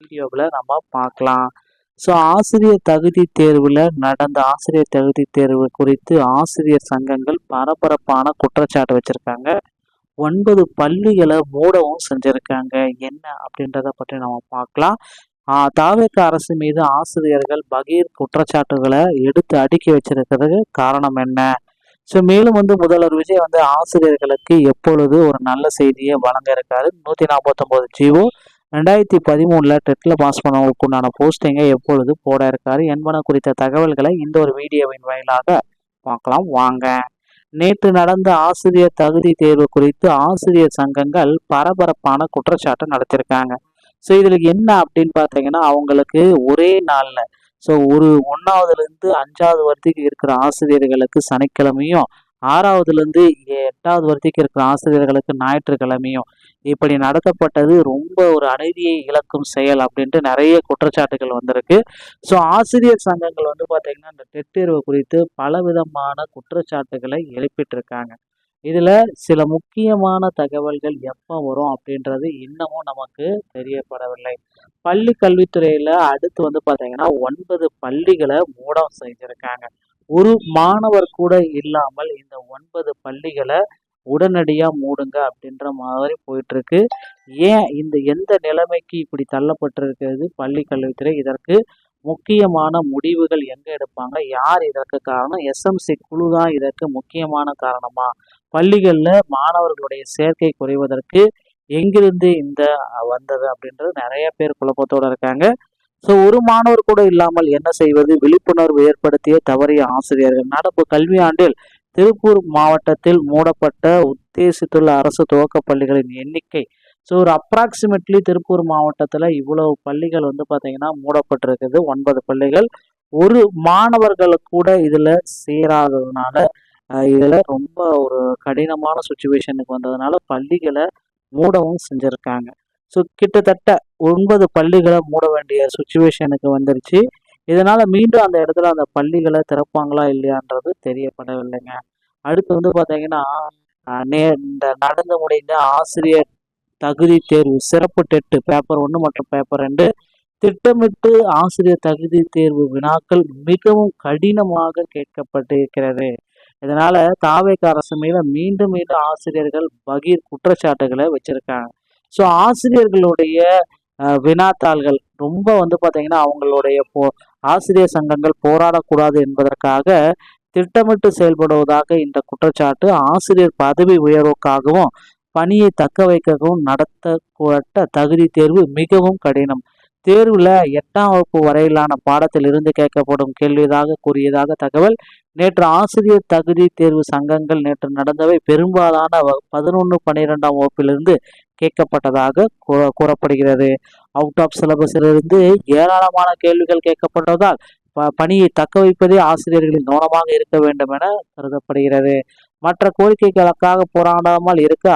வீடியோவில் நம்ம பார்க்கலாம். ஸோ ஆசிரியர் தகுதி தேர்வில் நடந்த ஆசிரியர் தகுதி தேர்வு குறித்து ஆசிரியர் சங்கங்கள் பரபரப்பான குற்றச்சாட்டு வச்சுருக்காங்க. 9 பள்ளிகளை மூடவும் செஞ்சுருக்காங்க. என்ன அப்படின்றத பற்றி நம்ம பார்க்கலாம். தாவேக அரசு மீது ஆசிரியர்கள் பகீர் குற்றச்சாட்டுகளை எடுத்து அடுக்கி வச்சிருக்கிறதுக்கு காரணம் என்ன? ஸோ மேலும் முதல்வர் விஜய் ஆசிரியர்களுக்கு எப்பொழுது ஒரு நல்ல செய்தியை வழங்க இருக்காரு. 149 ஜிஓ 2013 டெட்ல பாஸ் பண்ணவங்களுக்கு உண்டான போஸ்டிங்கை எப்பொழுது போட இருக்காரு என்பன குறித்த தகவல்களை இந்த ஒரு வீடியோவின் வாயிலாக பார்க்கலாம் வாங்க. நேற்று நடந்த ஆசிரியர் தகுதி தேர்வு குறித்து ஆசிரியர் சங்கங்கள் பரபரப்பான குற்றச்சாட்டு நடத்திருக்காங்க. ஸோ இதில் என்ன அப்படின்னு பார்த்தீங்கன்னா, அவங்களுக்கு ஒரே நாளில் ஸோ ஒரு 1வதுலேருந்து 5வது வரைக்கும் இருக்கிற ஆசிரியர்களுக்கு சனிக்கிழமையும், 6வதுலேருந்து 8வது வரைக்கும் இருக்கிற ஆசிரியர்களுக்கு ஞாயிற்றுக்கிழமையும் இப்படி நடத்தப்பட்டது ரொம்ப ஒரு அநீதியை இழக்கும் செயல் அப்படின்ட்டு நிறைய குற்றச்சாட்டுகள் வந்திருக்கு. ஸோ ஆசிரியர் சங்கங்கள் பார்த்தீங்கன்னா இந்த டெட் தேர்வு குறித்து பலவிதமான குற்றச்சாட்டுகளை எழுப்பிட்டு இருக்காங்க. இதில் சில முக்கியமான தகவல்கள் எப்போ வரும் அப்படின்றது இன்னமும் நமக்கு தெரியப்படவில்லை. பள்ளி கல்வித்துறையில் அடுத்து பார்த்தீங்கன்னா 9 பள்ளிகளை மூட செஞ்சுருக்காங்க. ஒரு மாணவர் கூட இல்லாமல் இந்த 9 பள்ளிகளை உடனடியாக மூடுங்க அப்படின்ற மாதிரி போயிட்டுருக்கு. ஏன் எந்த நிலைமைக்கு இப்படி தள்ளப்பட்டிருக்கிறது பள்ளி கல்வித்துறை? இதற்கு முக்கியமான முடிவுகள் எங்கே எடுப்பாங்க? யார் இதற்கு காரணம்? எஸ்எம்சி குழு தான் இதற்கு முக்கியமான காரணமா? பள்ளிகளில் மாணவர்களுடைய சேர்க்கை குறைவதற்கு எங்கிருந்து வந்தது அப்படின்றது நிறைய பேர் குழப்பத்தோடு இருக்காங்க. ஸோ ஒரு மாணவர் கூட இல்லாமல் என்ன செய்வது? விழிப்புணர்வு ஏற்படுத்திய தவறிய ஆசிரியர்கள். நடப்பு கல்வியாண்டில் திருப்பூர் மாவட்டத்தில் மூடப்பட்ட உத்தேசித்துள்ள அரசு துவக்க பள்ளிகளின் எண்ணிக்கை ஸோ ஒரு அப்ராக்சிமேட்லி திருப்பூர் மாவட்டத்தில் இவ்வளவு பள்ளிகள் பார்த்தீங்கன்னா மூடப்பட்டிருக்குது. 9 பள்ளிகள். ஒரு மாணவர்களுக்கு கூட இதில் சேராததுனால இதில் ரொம்ப ஒரு கடினமான சுச்சுவேஷனுக்கு வந்ததுனால பள்ளிகளை மூடவும் செஞ்சுருக்காங்க. ஸோ கிட்டத்தட்ட 9 பள்ளிகளை மூட வேண்டிய சுச்சுவேஷனுக்கு வந்துருச்சு. இதனால் மீண்டும் அந்த இடத்துல அந்த பள்ளிகளை திறப்பாங்களா இல்லையான்றது தெரியப்படவில்லைங்க. அடுத்து பார்த்தீங்கன்னா இந்த நடந்து முடிந்த ஆசிரியர் தகுதி தேர்வு சிறப்பு டெட்டு பேப்பர் 1 மற்றும் பேப்பர் 2 திட்டமிட்டு ஆசிரியர் தகுதி தேர்வு வினாக்கள் மிகவும் கடினமாக கேட்கப்பட்டிருக்கிறது. இதனால தாவேக அரசு மீது மீண்டும் ஆசிரியர்கள் பகீர் குற்றச்சாட்டுகளை வச்சிருக்காங்க. ஸோ ஆசிரியர்களுடைய வினாத்தாள்கள் ரொம்ப பார்த்தீங்கன்னா அவங்களுடைய ஆசிரியர் சங்கங்கள் போராடக்கூடாது என்பதற்காக திட்டமிட்டு செயல்படுவதாக இந்த குற்றச்சாட்டு. ஆசிரியர் பதவி உயர்வுக்காகவும் பணியை தக்க வைக்கவும் நடத்தப்பட்ட தகுதி தேர்வு மிகவும் கடினம். தேர்வில் 8ஆம் வகுப்பு வரையிலான பாடத்தில் இருந்து கேட்கப்படும் கேள்வியாக கூறியதாக தகவல். நேற்று ஆசிரியர் தகுதி தேர்வு சங்கங்கள் நேற்று நடந்தவை பெரும்பாலான 11, 12ஆம் வகுப்பிலிருந்து கேட்கப்பட்டதாக கூறப்படுகிறது. அவுட் ஆஃப் சிலபஸிலிருந்து ஏராளமான கேள்விகள் கேட்கப்பட்டதால் பணியை தக்க வைப்பதே ஆசிரியர்களின் கவனமாக இருக்க வேண்டும் என கருதப்படுகிறது. மற்ற கோரிக்கைகளுக்காக போராடாமல் இருக்க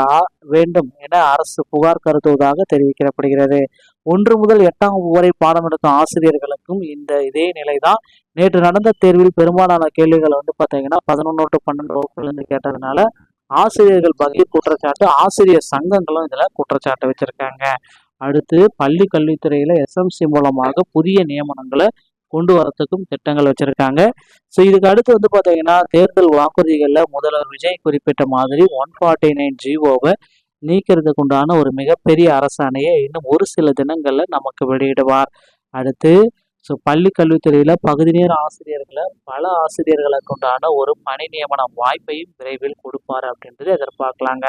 வேண்டும் என அரசு புகார் கருதுவதாக தெரிவிக்கப்படுகிறது. 1 முதல் 8ஆம் வகுப்பு வரை பாடம் எடுக்கும் ஆசிரியர்களுக்கும் இதே நிலைதான். நேற்று நடந்த தேர்வில் பெரும்பாலான கேள்விகள் பார்த்தீங்கன்னா 11 to 12 வகுப்புலேருந்து கேட்டதுனால ஆசிரியர்கள் பகீர் குற்றச்சாட்டு, ஆசிரியர் சங்கங்களும் இதில் குற்றச்சாட்டு வச்சிருக்காங்க. அடுத்து பள்ளி கல்வித்துறையில் எஸ்எம்சி மூலமாக புதிய நியமனங்களை கொண்டு வரத்துக்கும் திட்டங்கள் வச்சிருக்காங்க. ஸோ இதுக்கு அடுத்து பார்த்தீங்கன்னா தேர்தல் வாக்குறுதிகளில் முதல்வர் விஜய் குறிப்பிட்ட மாதிரி 149 ஜிஓவை நீக்கிறதுக்கு உண்டான ஒரு மிகப்பெரிய அரசாணையை இன்னும் ஒரு சில தினங்களில் நமக்கு வெளியிடுவார். அடுத்து ஸோ பள்ளி கல்வித்துறையில் பகுதி நேர ஆசிரியர்களை பல ஆசிரியர்களுக்கு உண்டான ஒரு பணி நியமன வாய்ப்பையும் விரைவில் கொடுப்பார் அப்படின்றது எதிர்பார்க்கலாங்க.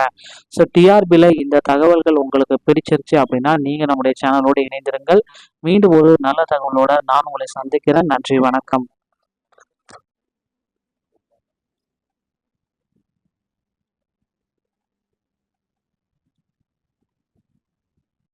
ஸோ டிஆர்பியில் இந்த தகவல்கள் உங்களுக்கு பிடிச்சிருச்சு அப்படின்னா நீங்கள் நம்முடைய சேனலோடு இணைந்திருங்கள். மீண்டும் ஒரு நல்ல தகவலோட நான் உங்களை சந்திக்கிறேன். நன்றி, வணக்கம்.